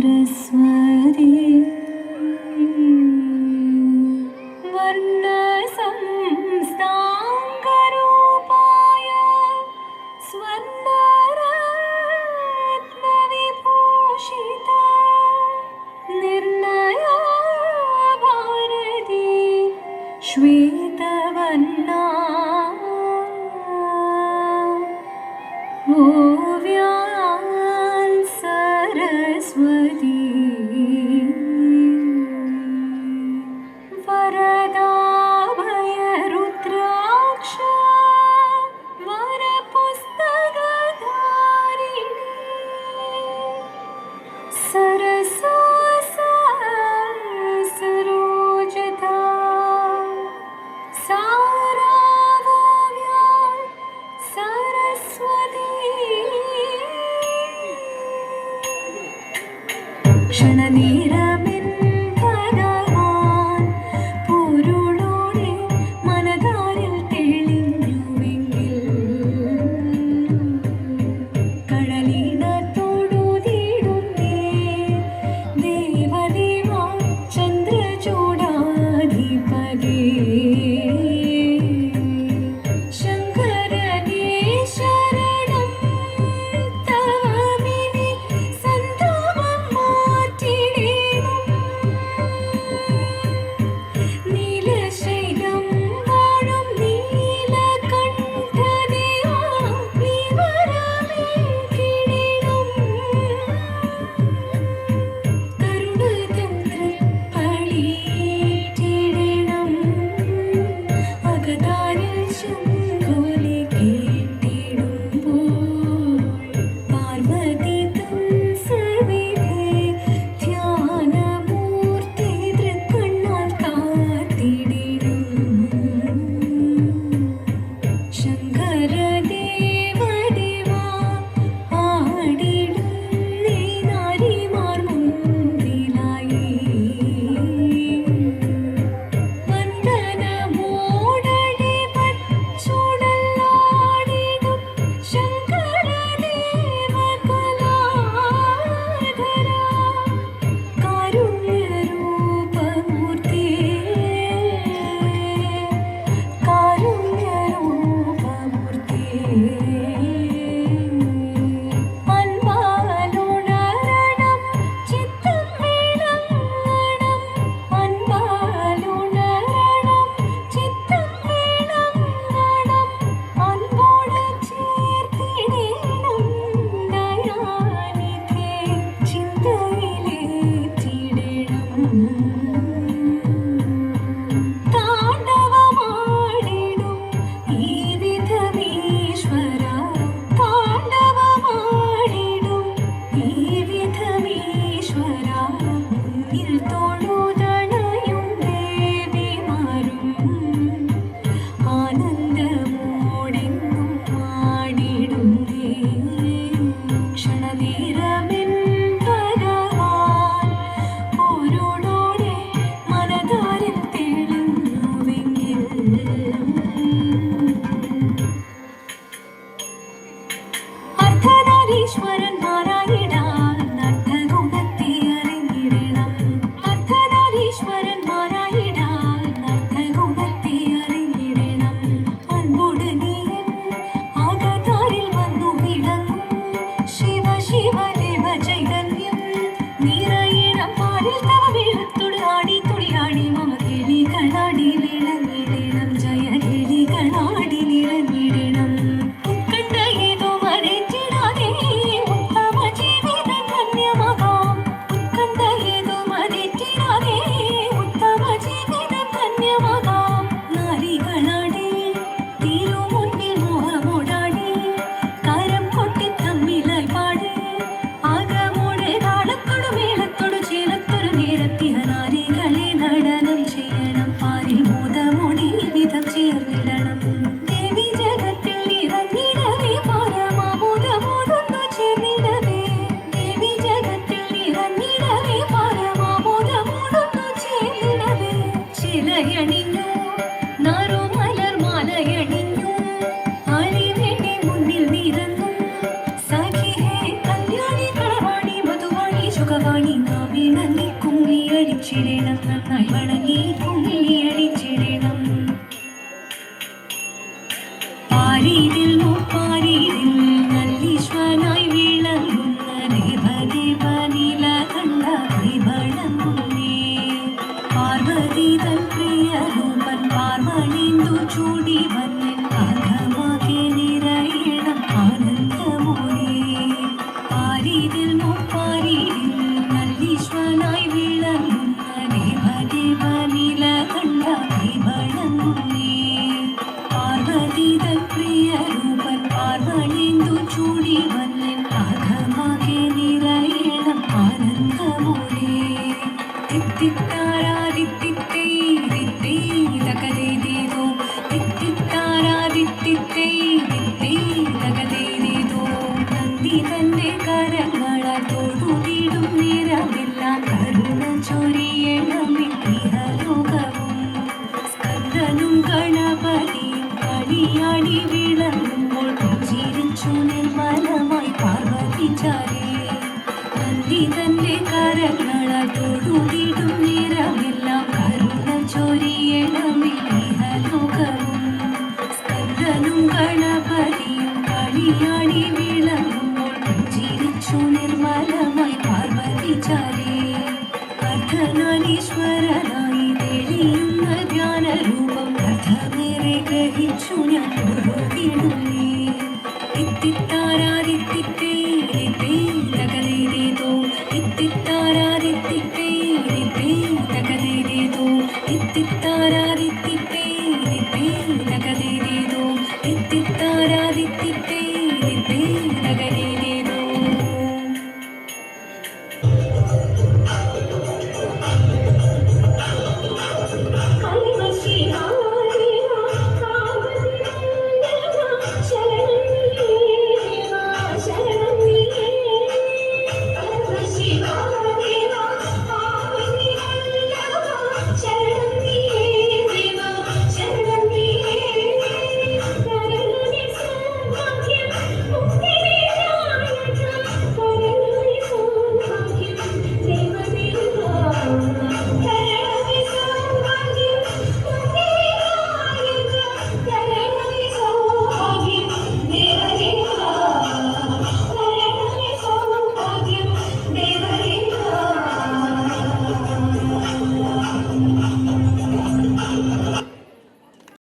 सरस्वती वर्णसंस्थाङ्गरूपाय स्वर्णरत्नविभूषिता निर्णया भारती श्वेतवर्णा ओव्यां सरस्वती वरदाभयरुद्राक्ष वरपुस्तकधारिणी सरसा सरोजता सारावोव्यां सरस्वती क्षणनेरमिन् ഭഗവാൻ പൊരുളോടെ മനതാരിൽ തെളിഞ്ഞുവെങ്കിൽ കടലിനത്തോടുതീടുന്നേ ദേവദേവാ ചന്ദ്രചൂഡാധിപതേ ശങ്കരനേ ശരണം തവമിനി സന്താപം മാറ്റിടേണം ലോകവാണി നാവിണങ്ങി കുമ്മിയടിച്ചിടണം നന്നായി വണങ്ങി കുമ്മിയടിച്ചിടണം പാരീതിൽ പാരീതിൽ നല്ലീശ്വനായി വിളങ്ങുന്ന ദേവദേവനില കണ്ട കൈവളങ്ങുന്നേ പാർവതി തൻ പ്രിയരൂപൻ പാർവണിന്തു ചൂടി വന്നൻ ആഘമാകെ നിറയണം ആനന്ദമോടെ പാരീതിൽ പാരീതിൽ നല്ലീശ്വനായി വിളങ്ങുന്ന ദേവദേവനില കണ്ട കൈവളങ്ങുന്നേ പാർവതി തൻ പ്രിയരൂപൻ പാർവണിന്തു ചൂടി വന്നൻ ആഘമാകെ നിറയണം ആനന്ദമോടെ തിത്തിത്താരാദിത്തിത്തൈ ദിത്തൈ തകതൈതേതോ തിത്തിത്താരാദിത്തിത്തൈ ദിത്തൈ തകതൈതേതോ നന്ദി തന്റെ കരങ്ങളാൽ തൊഴുതിടും നിറമെല്ലാം കരുണ ചൊരിയണമേ ഇഹലോകവും സ്കന്ദനും ഗണപതിയും കളിയാടി വിളങ്ങുമ്പോൾ പുഞ്ചിരിച്ചു നിർമ്മലമായി പാർവതി ചാരേ നന്ദി തന്റെ കരങ്ങളാൽ തൊഴുതിടും നിറമെല്ലാം കരുണ ചൊരിയണമേ ഇഹലോകവും സ്കന്ദനും ഗണപതിയും കളിയാടി വിളങ്ങുമ്പോൾ പുഞ്ചിരിച്ചു നിർമ്മലമായി പാർവതി ചാരേ അർദ്ധനാരീശ്വരനായി തെളിയുന്ന ധ്യാനരൂപം അർത്ഥമേറെ ഗ്രഹിച്ചു ഞാൻ തൊഴുതിടുന്നേ ഇത്തിത്താരാദിത്തിത്തേ തകതൈതേതോ ഇത്തിത്താരാദിത്തിത്തേ